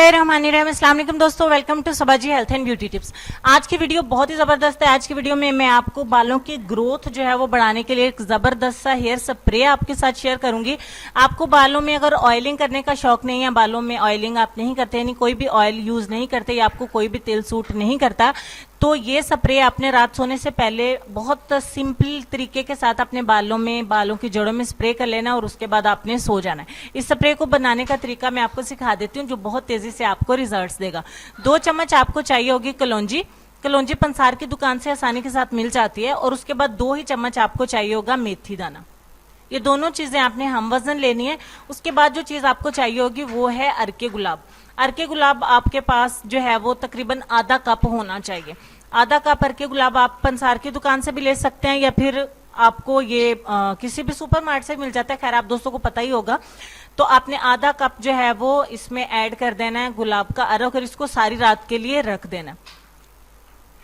बिस्मिल्लाहिर्रहमानिर्रहीम। अस्सलाम वालेकुम दोस्तों, welcome to Sabaji health and beauty tips. आज की वीडियो बहुत ही जबरदस्त है। आज की वीडियो में मैं आपको बालों की ग्रोथ जो है वो बढ़ाने के लिए एक जबरदस्त सा हेयर स्प्रे आपके साथ शेयर करूंगी। आपको बालों में अगर ऑयलिंग करने का शौक नहीं है, बालों में ऑयलिंग आप नहीं करते, यानी कोई भी ऑयल यूज नहीं करते या आपको कोई भी तेल सूट नहीं करता, तो ये स्प्रे आपने रात सोने से पहले बहुत सिंपल तरीके के साथ अपने बालों की जड़ों में स्प्रे कर लेना और उसके बाद आपने सो जाना है। इस स्प्रे को बनाने का तरीका मैं आपको सिखा देती हूँ जो बहुत तेजी से आपको रिजल्ट्स देगा। 2 चम्मच आपको चाहिए होगी कलौंजी। कलौंजी पंसार की दुकान से आसानी के साथ मिल जाती है। और उसके बाद 2 ही चम्मच आपको चाहिए होगा मेथी दाना। ये दोनों चीजें आपने हम वजन लेनी है। उसके बाद जो चीज आपको चाहिए होगी वो है अरके गुलाब। अरके गुलाब आपके पास जो है वो तकरीबन आधा कप होना चाहिए। आधा कप अरके गुलाब आप पंसार की दुकान से भी ले सकते हैं या फिर आपको ये किसी भी सुपरमार्केट से मिल जाता है। खैर आप दोस्तों को पता ही होगा। तो आपने आधा कप जो है वो इसमें ऐड कर देना है गुलाब का अरक और इसको सारी रात के लिए रख देना।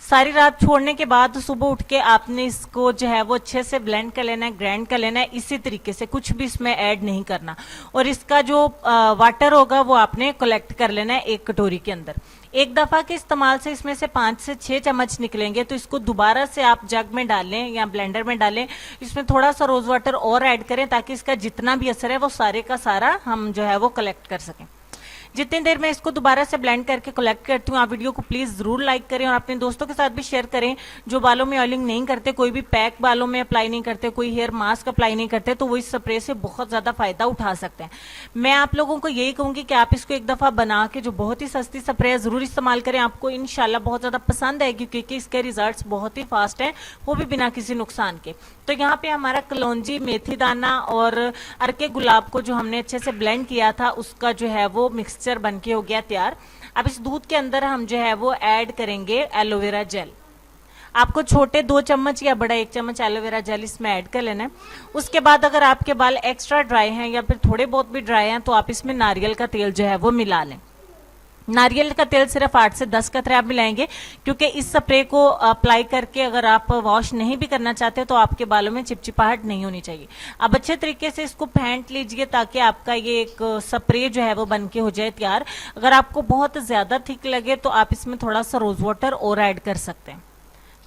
सारी रात छोड़ने के बाद सुबह उठ के आपने इसको जो है वो अच्छे से ब्लेंड कर लेना है, ग्राइंड कर लेना है। इसी तरीके से कुछ भी इसमें ऐड नहीं करना। और इसका जो वाटर होगा वो आपने कलेक्ट कर लेना है एक कटोरी के अंदर। एक दफा के इस्तेमाल से इसमें से 5 से 6 चम्मच निकलेंगे, तो इसको दोबारा से आप जग में डालें या ब्लेंडर में डालें। इसमें थोड़ा सा रोज वाटर और ऐड करें ताकि इसका जितना भी असर है वो सारे का सारा हम जो है वो कलेक्ट कर सकें। जितनी देर में इसको दोबारा से ब्लेंड करके कलेक्ट करती हूँ, आप वीडियो को प्लीज जरूर लाइक करें और अपने दोस्तों के साथ भी शेयर करें जो बालों में ऑयलिंग नहीं करते, कोई भी पैक बालों में अप्लाई नहीं करते, कोई हेयर मास्क अप्लाई नहीं करते, तो वो इस स्प्रे से बहुत ज्यादा फायदा उठा सकते हैं। मैं आप लोगों को यही कहूंगी कि आप इसको एक दफा बना के, जो बहुत ही सस्ती स्प्रे है, जरूर इस्तेमाल करें। आपको इंशाल्लाह बहुत ज्यादा पसंद आएगी क्योंकि इसके रिजल्ट्स बहुत ही फास्ट हैं, वो भी बिना किसी नुकसान के। तो यहाँ पे हमारा कलौंजी, मेथी दाना और अरके गुलाब को जो हमने अच्छे से ब्लेंड किया था उसका जो है वो मिक्सचर बन के हो गया तैयार। अब इस दूध के अंदर हम जो है वो ऐड करेंगे एलोवेरा जेल। आपको छोटे 2 चम्मच या बड़ा 1 चम्मच एलोवेरा जेल इसमें ऐड कर लेना है। उसके बाद अगर आपके बाल एक्स्ट्रा ड्राई हैं या फिर थोड़े बहुत भी ड्राई हैं तो आप इसमें नारियल का तेल जो है वो मिला लें। नारियल का तेल सिर्फ 8 से 10 कतरे आप मिलाएंगे क्योंकि इस स्प्रे को अप्लाई करके अगर आप वॉश नहीं भी करना चाहते तो आपके बालों में चिपचिपाहट नहीं होनी चाहिए। अब अच्छे तरीके से इसको फेंट लीजिए ताकि आपका ये एक स्प्रे जो है वो बन के हो जाए तैयार। अगर आपको बहुत ज्यादा थिक लगे तो आप इसमें थोड़ा सा रोज वाटर और ऐड कर सकते हैं।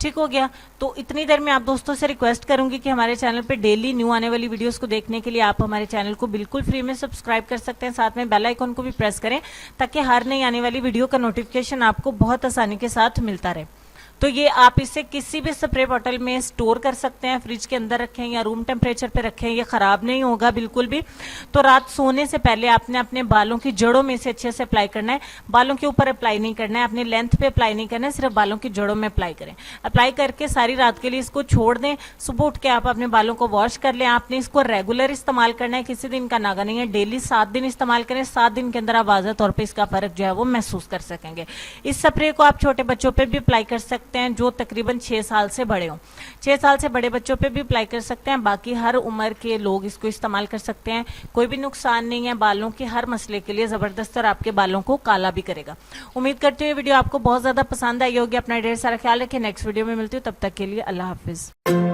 ठीक हो गया। तो इतनी देर में आप दोस्तों से रिक्वेस्ट करूंगी कि हमारे चैनल पे डेली न्यू आने वाली वीडियोस को देखने के लिए आप हमारे चैनल को बिल्कुल फ्री में सब्सक्राइब कर सकते हैं। साथ में बेल आइकन को भी प्रेस करें ताकि हर नई आने वाली वीडियो का नोटिफिकेशन आपको बहुत आसानी के साथ मिलता रहे। तो ये आप इसे किसी भी स्प्रे बॉटल में स्टोर कर सकते हैं, फ्रिज के अंदर रखें या रूम टेम्परेचर पे रखें, ये खराब नहीं होगा बिल्कुल भी। तो रात सोने से पहले आपने अपने बालों की जड़ों में से अच्छे से अप्लाई करना है। बालों के ऊपर अप्लाई नहीं करना है, अपने लेंथ पे अप्लाई नहीं करना है, सिर्फ बालों की जड़ों में अप्लाई करें। अप्लाई करके सारी रात के लिए इसको छोड़ दें। सुबह उठ के आप अपने बालों को वॉश कर लें। आपने इसको रेगुलर इस्तेमाल करना है, किसी दिन का नागा नहीं है। डेली 7 दिन इस्तेमाल करें। 7 दिन के अंदर आप वाज़ह तौर पर इसका फर्क जो है वो महसूस कर सकेंगे। इस स्प्रे को आप छोटे बच्चों पर भी अप्लाई कर सकते हैं जो तकरीबन 6 साल से बड़े हों। 6 साल से बड़े बच्चों पे भी अप्लाई कर सकते हैं। बाकी हर उम्र के लोग इसको इस्तेमाल कर सकते हैं। कोई भी नुकसान नहीं है, बालों के हर मसले के लिए जबरदस्त और आपके बालों को काला भी करेगा। उम्मीद करती हूँ वीडियो आपको बहुत ज्यादा पसंद आई होगी। अपना ढेर सारा ख्याल रखें। नेक्स्ट वीडियो में मिलती हूँ, तब तक के लिए अल्लाह हाफिज।